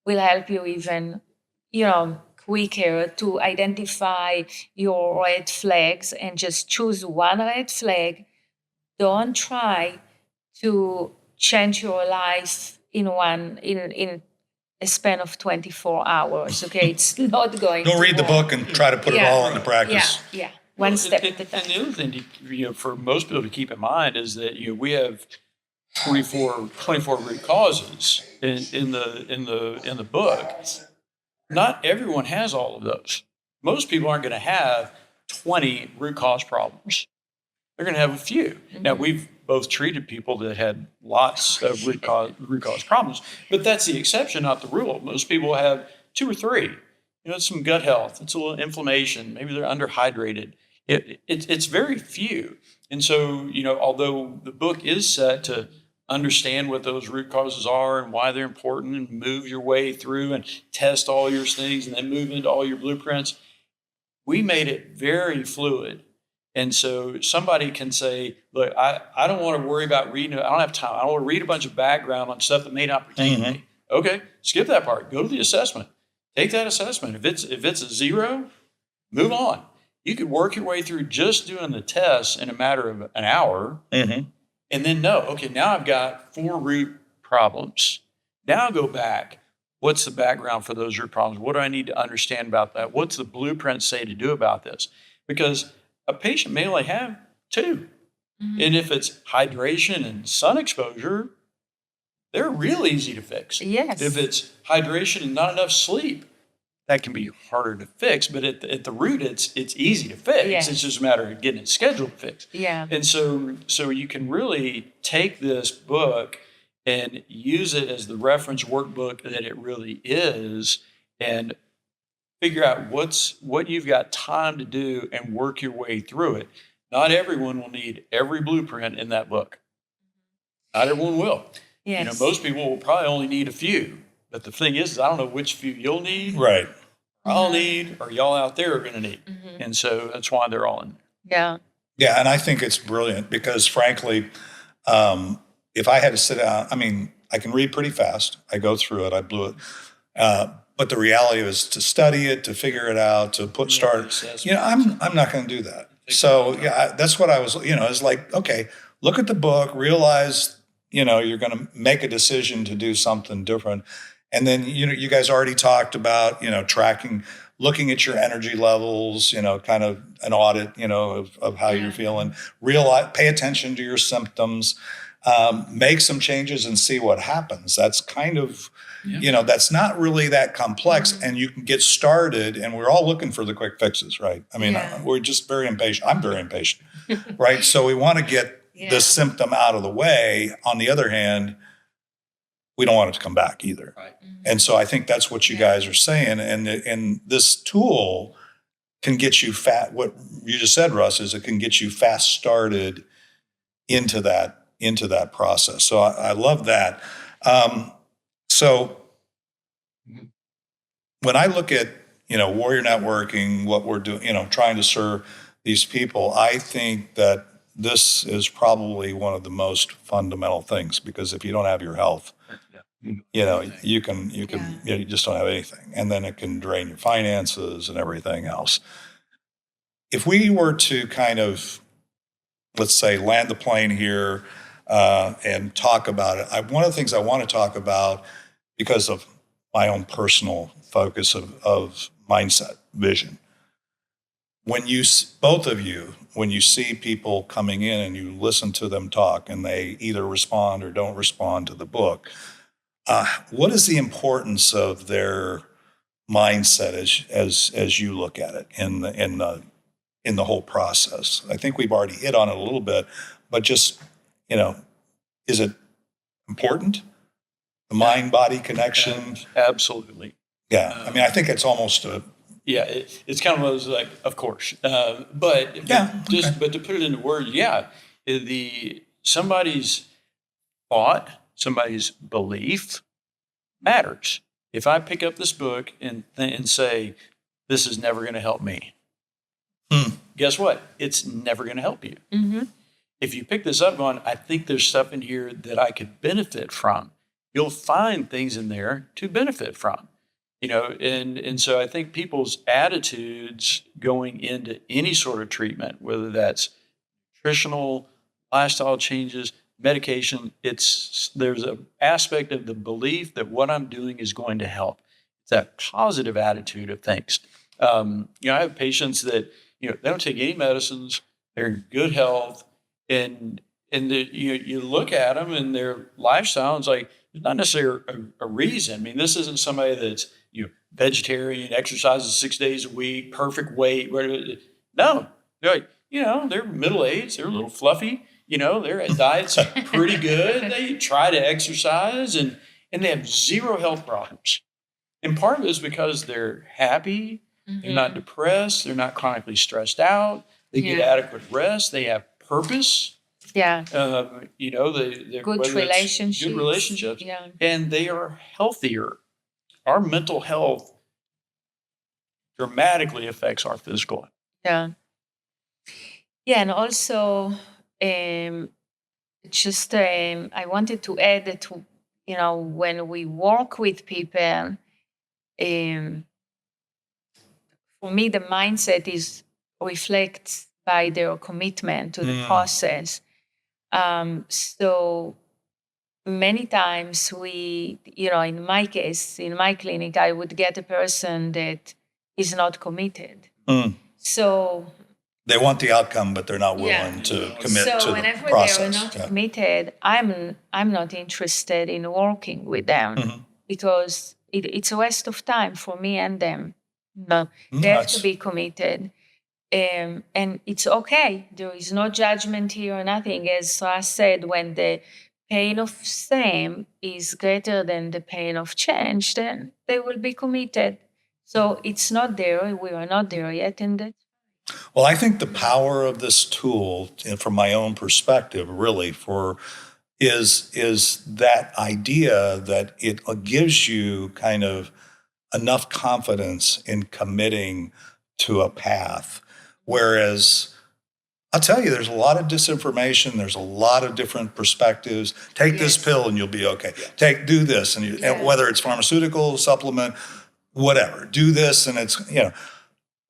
will help you even, quicker to identify your red flags and just choose one red flag. Don't try to change your life in a span of 24 hours. Okay, it's not going to Go read the work. book and try to put it all into practice. Yeah. One step at a time. And the other thing, for most people to keep in mind is that we have 24 root causes in the book. Not everyone has all of those. Most people aren't going to have 20 root cause problems. They're going to have a few. Now, we've both treated people that had lots of root cause problems, but that's the exception, not the rule. Most people have 2 or 3. It's some gut health. It's a little inflammation. Maybe they're underhydrated. It's very few. And so, although the book is set to understand what those root causes are and why they're important and move your way through and test all your things and then move into all your blueprints, we made it very fluid. And so somebody can say, look, I don't want to worry about reading it. I don't have time. I don't want to read a bunch of background on stuff that may not pertain to me. Okay, skip that part. Go to the assessment. Take that assessment. If it's a 0, move on. You could work your way through just doing the tests in a matter of an hour. And then now I've got 4 root problems. Now I'll go back. What's the background for those root problems? What do I need to understand about that? What's the blueprint say to do about this? Because a patient may only have 2. And if it's hydration and sun exposure, they're real easy to fix. Yes. If it's hydration and not enough sleep, that can be harder to fix. But at the root, it's easy to fix. Yes. It's just a matter of getting it scheduled to fix. Yeah. And so you can really take this book and use it as the reference workbook that it really is, and figure out what you've got time to do and work your way through it. Not everyone will need every blueprint in that book. Not everyone will. Yes. Most people will probably only need a few. But the thing is I don't know which few you'll need. Right. I'll need, or y'all out there are going to need. And so that's why they're all in there. Yeah. Yeah, and I think it's brilliant because, frankly, if I had to sit down, I can read pretty fast. I go through it. I blew it. But the reality is to study it, to figure it out, to start. I'm not going to do that. So that's what I was. It's like, okay, look at the book, realize you're going to make a decision to do something different, and then you guys already talked about tracking, looking at your energy levels, kind of an audit, of how you're feeling. Pay attention to your symptoms. Make some changes and see what happens. That's kind of, that's not really that complex, and you can get started. And we're all looking for the quick fixes, right? I mean, we're just very impatient. I'm very impatient, right? So we want to get the symptom out of the way. On the other hand, we don't want it to come back either. Right. And so I think that's what you guys are saying. And this tool can get you what you just said, Russ, is it can get you fast started into that process. So I love that. So when I look at, Warrior Networking, what we're doing, trying to serve these people, I think that this is probably one of the most fundamental things, because if you don't have your health, you just don't have anything. And then it can drain your finances and everything else. If we were to kind of, let's say, land the plane here and talk about it, one of the things I want to talk about, because of my own personal focus of mindset, vision, when both of you, when you see people coming in and you listen to them talk and they either respond or don't respond to the book, what is the importance of their mindset as you look at it in the whole process? I think we've already hit on it a little bit, but just, is it important? The mind-body connection? Absolutely. Yeah. I mean, I think it's almost it's kind of one of those, like, of course. But to put it into words, somebody's thought, somebody's belief matters. If I pick up this book and say, this is never going to help me, guess what? It's never going to help you. Mm-hmm. If you pick this up going, I think there's stuff in here that I could benefit from, you'll find things in there to benefit from. And so I think people's attitudes going into any sort of treatment, whether that's nutritional, lifestyle changes, medication, there's an aspect of the belief that what I'm doing is going to help. It's that positive attitude of things. I have patients that, they don't take any medicines, they're in good health, and you look at them and their lifestyle, it's like, there's not necessarily a reason. I mean, this isn't somebody that's, vegetarian, exercises 6 days a week, perfect weight. No, they're like, they're middle-aged, they're a little fluffy, their diet's pretty good. They try to exercise and they have zero health problems. And part of it is because they're happy, they're not depressed, they're not chronically stressed out, they get adequate rest, they have purpose. Yeah. They're Good relationships. Good relationships. Yeah. And they are healthier. Our mental health dramatically affects our physical health. Yeah. Yeah. And also, I wanted to add that, when we work with people, for me, the mindset reflects by their commitment to the process. So many times in my case, in my clinic, I would get a person that is not committed. So they want the outcome, but they're not willing to commit to the process. So whenever they're not committed, I'm not interested in working with them because it's a waste of time for me and them. No, they have to be committed. And it's okay. There is no judgment here or nothing. As I said, when the pain of same is greater than the pain of change, then they will be committed. So it's not there. We are not there yet. Well, I think the power of this tool, from my own perspective, really, is that idea that it gives you kind of enough confidence in committing to a path. Whereas I'll tell you, there's a lot of disinformation. There's a lot of different perspectives. Take this Yes. pill and you'll be okay. Do this, and Yeah. whether it's pharmaceutical, supplement, whatever, do this, and it's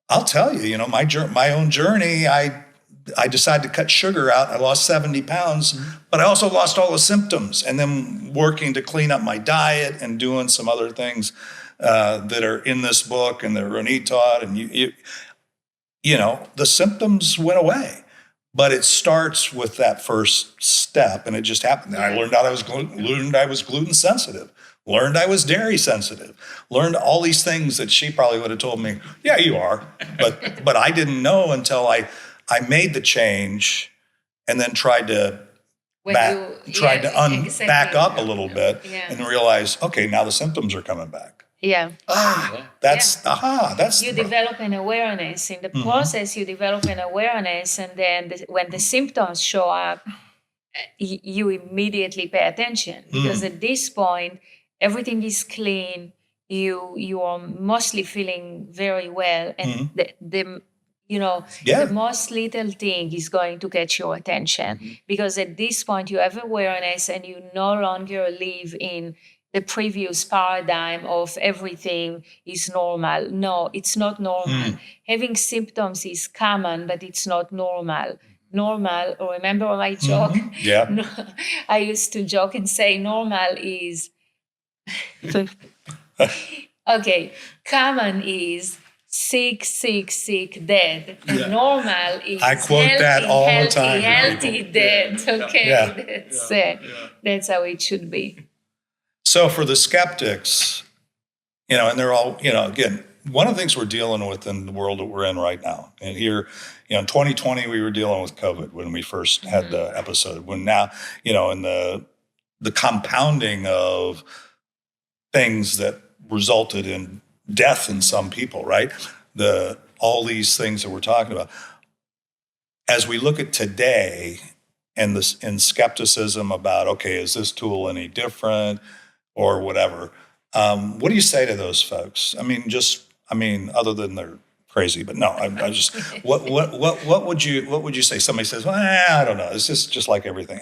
I'll tell you, my own journey. I decided to cut sugar out. I lost 70 pounds, but I also lost all the symptoms. And then working to clean up my diet and doing some other things that are in this book and that Ronit taught, and the symptoms went away. But it starts with that first step, and it just happened. I learned I was gluten sensitive, learned I was dairy sensitive, learned all these things that she probably would have told me, yeah, you are. But I didn't know until I made the change and then tried to Exactly. back up a little bit Yeah. and realize, okay, now the symptoms are coming back. Yeah. That's You develop an awareness. In the process, you develop an awareness, and then when the symptoms show up, you immediately pay attention, because at this point, everything is clean. You are mostly feeling very well, and the most little thing is going to catch your attention, because at this point you have awareness and you no longer live in the previous paradigm of everything is normal. No, it's not normal. Having symptoms is common, but it's not normal. Normal, remember my joke? Yeah. I used to joke and say normal is, okay, common is sick, dead. And normal is I quote healthy, that all the time to healthy, people. dead. Okay, Yeah. that's how it should be. So for the skeptics, and they're all, again, one of the things we're dealing with in the world that we're in right now, and here, in 2020, we were dealing with COVID when we first had the episode. When now, in the compounding of things that resulted in death in some people, right? All these things that we're talking about. As we look at today and this in skepticism about, okay, is this tool any different or whatever? What do you say to those folks? Other than they're crazy, but no, I just what would you say? Somebody says, well, I don't know. It's just like everything.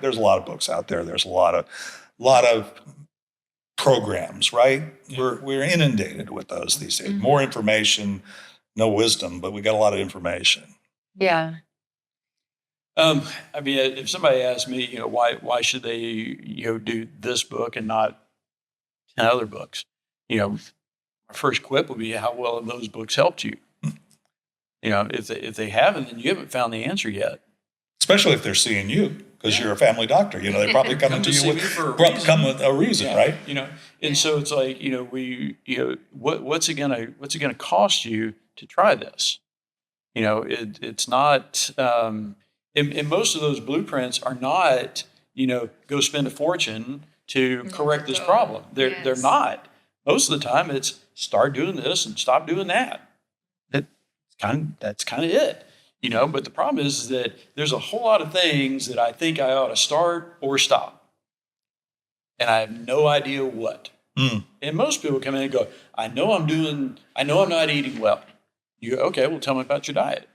There's a lot of books out there. There's a lot of programs, right? We're inundated with those these days. More information, no wisdom, but we got a lot of information. Yeah. If somebody asked me, why should they, do this book and not 10 other books? My first quip would be, how well have those books helped you? If they haven't, then you haven't found the answer yet. Especially if they're seeing you, because you're a family doctor. They probably come to you with a reason, right? And so it's like, what's it gonna cost you to try this? It's not. And most of those blueprints are not, go spend a fortune to correct this problem. They're not. Most of the time, it's start doing this and stop doing that. That's kind of it. But the problem is that there's a whole lot of things that I think I ought to start or stop, and I have no idea what. And most people come in and go, I know I'm not eating well. Okay, well, tell me about your diet.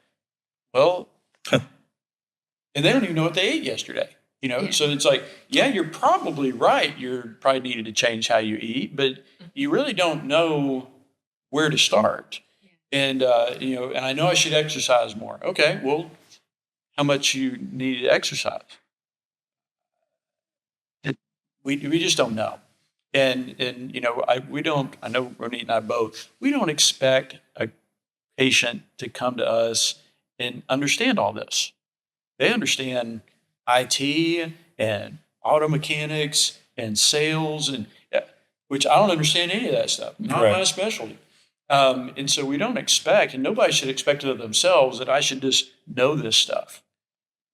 Well, and they don't even know what they ate yesterday. So it's like, yeah, you're probably right. You're probably needed to change how you eat, but you really don't know where to start. And, and I know I should exercise more. Okay, well, how much you need to exercise? We just don't know. And I know Ronit and I both, we don't expect a patient to come to us and understand all this. They understand IT and auto mechanics and sales, and which I don't understand any of that stuff. Not my specialty. And so we don't expect, and nobody should expect it of themselves, that I should just know this stuff.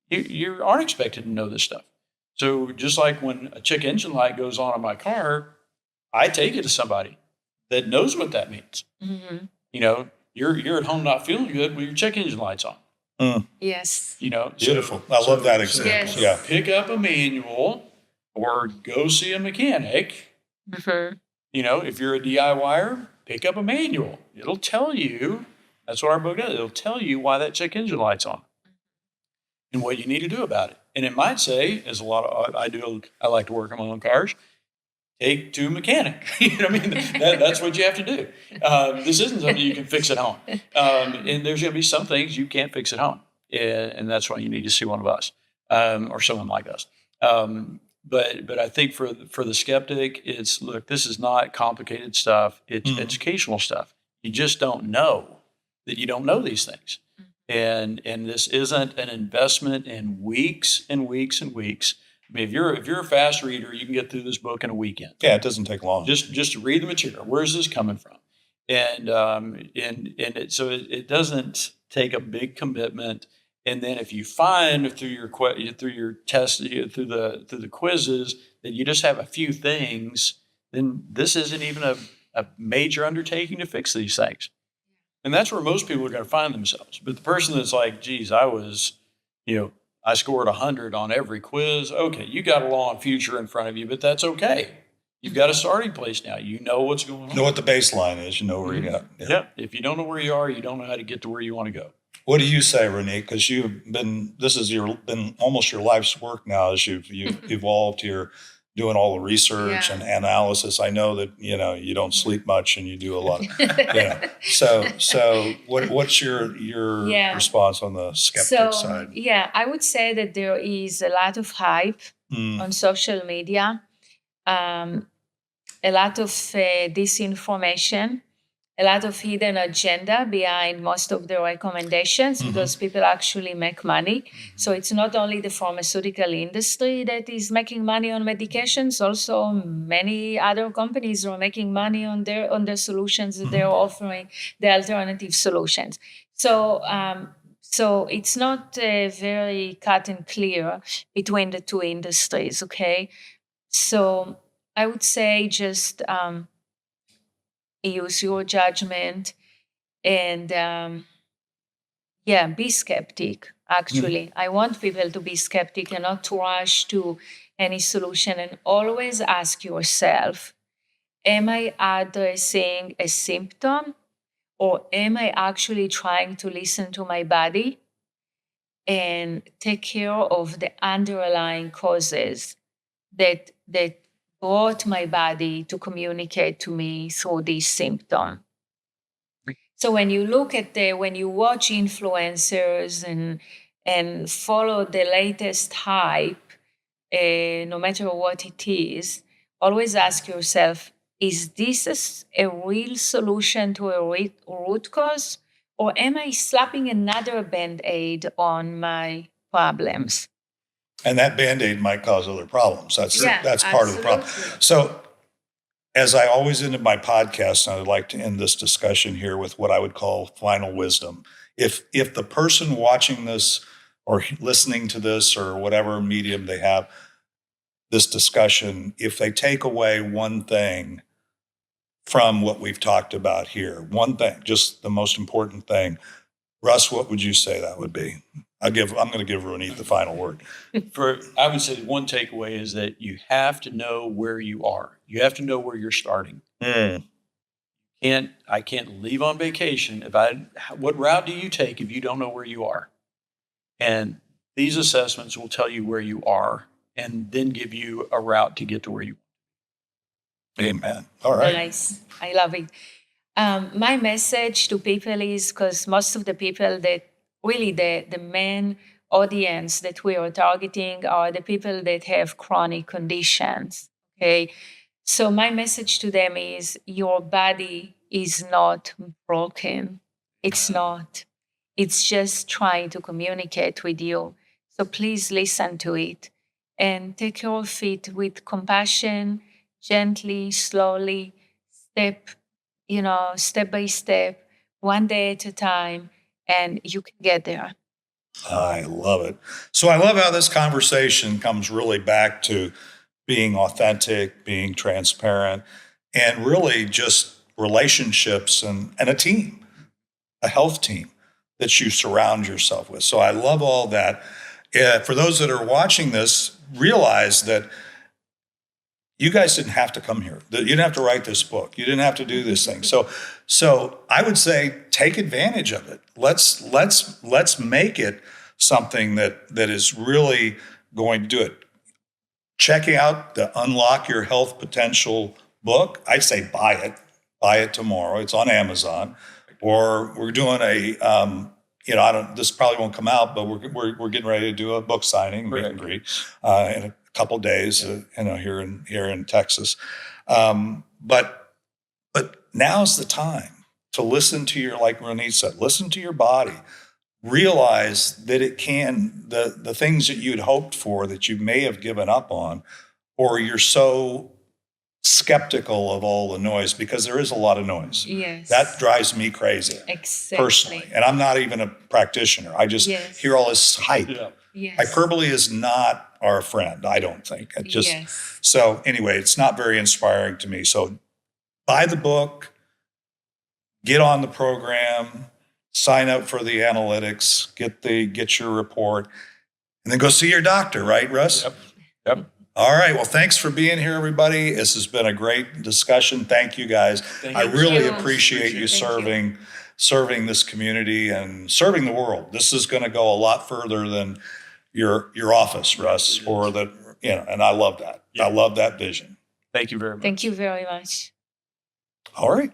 You aren't expected to know this stuff. So just like when a check engine light goes on in my car, I take it to somebody that knows what that means. Mm-hmm. You're at home not feeling good with your check engine lights on. Yes. Beautiful. I love that example. Yes. Yeah. Pick up a manual or go see a mechanic. Mm-hmm. If you're a DIYer, pick up a manual. It'll tell you, that's what our book does. It'll tell you why that check engine light's on. and what you need to do about it. And it might say, as a lot of I like to work on my own cars. Take to a mechanic. You know what I mean? That's what you have to do. This isn't something you can fix at home. And there's going to be some things you can't fix at home. And that's why you need to see one of us or someone like us. But I think for the skeptic, it's, look, this is not complicated stuff. It's educational stuff. You just don't know that you don't know these things. And this isn't an investment in weeks and weeks and weeks. I mean, if you're a fast reader, you can get through this book in a weekend. Yeah, it doesn't take long. Just to read the material. Where's this coming from? And it doesn't take a big commitment. And then if you find through your tests, through the quizzes, that you just have a few things, then this isn't even a major undertaking to fix these things. And that's where most people are going to find themselves. But the person that's like, geez, I scored 100 on every quiz. Okay, you got a long future in front of you, but that's okay. You've got a starting place now. You know what's going on. Know what the baseline is. You know where you got. Yeah. If you don't know where you are, you don't know how to get to where you want to go. What do you say, Ronit? Because this has been almost your life's work now as you've evolved here, doing all the research and analysis. I know that, you don't sleep much and you do a lot. So what's your response on the skeptic side? Yeah, I would say that there is a lot of hype on social media, a lot of disinformation, a lot of hidden agenda behind most of the recommendations because people actually make money. So it's not only the pharmaceutical industry that is making money on medications, also many other companies are making money on their solutions that they're offering, the alternative solutions. So it's not very cut and clear between the two industries, okay? So I would say just use your judgment and be skeptic. Actually, I want people to be skeptic and not to rush to any solution, and always ask yourself, am I addressing a symptom, or am I actually trying to listen to my body and take care of the underlying causes that brought my body to communicate to me through this symptom? So when you look at when you watch influencers and follow the latest hype, no matter what it is, always ask yourself, is this a real solution to a root cause? Or am I slapping another Band-Aid on my problems? And that Band-Aid might cause other problems. That's part of the problem. So as I always end my podcast, and I'd like to end this discussion here with what I would call final wisdom. If the person watching this or listening to this or whatever medium they have, this discussion, if they take away one thing from what we've talked about here, one thing, just the most important thing, Russ, what would you say that would be? I'm going to give Ronit the final word. I would say one takeaway is that you have to know where you are. You have to know where you're starting. I can't leave on vacation what route do you take if you don't know where you are? And these assessments will tell you where you are and then give you a route to get to where you are. Amen. All right. Nice. I love it. My message to people is, because most of the people that really the main audience that we are targeting are the people that have chronic conditions, okay? So my message to them is, your body is not broken. It's not. It's just trying to communicate with you. So please listen to it and take care of it with compassion, gently, slowly, step by step, one day at a time, and you can get there. I love it. So I love how this conversation comes really back to being authentic, being transparent, and really just relationships and a team, a health team that you surround yourself with. So I love all that. For those that are watching this, realize that you guys didn't have to come here. You didn't have to write this book. You didn't have to do this thing. So I would say take advantage of it. Let's make it something that is really going to do it. Checking out the Unlock Your Health Potential book, I'd say buy it. Buy it tomorrow. It's on Amazon. Or we're doing a, this probably won't come out, but we're getting ready to do a book signing, meet and greet, in a couple of days, here in Texas. But now's the time to listen to like Ronit said, listen to your body. Realize that it can, the things that you'd hoped for that you may have given up on, or you're so skeptical of all the noise, because there is a lot of noise. Yes. That drives me crazy. Exactly. Personally. And I'm not even a practitioner. I just hear all this hype. Yeah. Yes. Hyperbole is not our friend, I don't think. It just, Yes. So anyway, it's not very inspiring to me. So buy the book, get on the program, sign up for the analytics, get your report, and then go see your doctor, right, Russ? Yep. All right. Well, thanks for being here, everybody. This has been a great discussion. Thank you, guys. I really appreciate you serving this community and serving the world. This is going to go a lot further than your office, Russ, or and I love that. I love that vision. Thank you very much. Thank you very much. All right.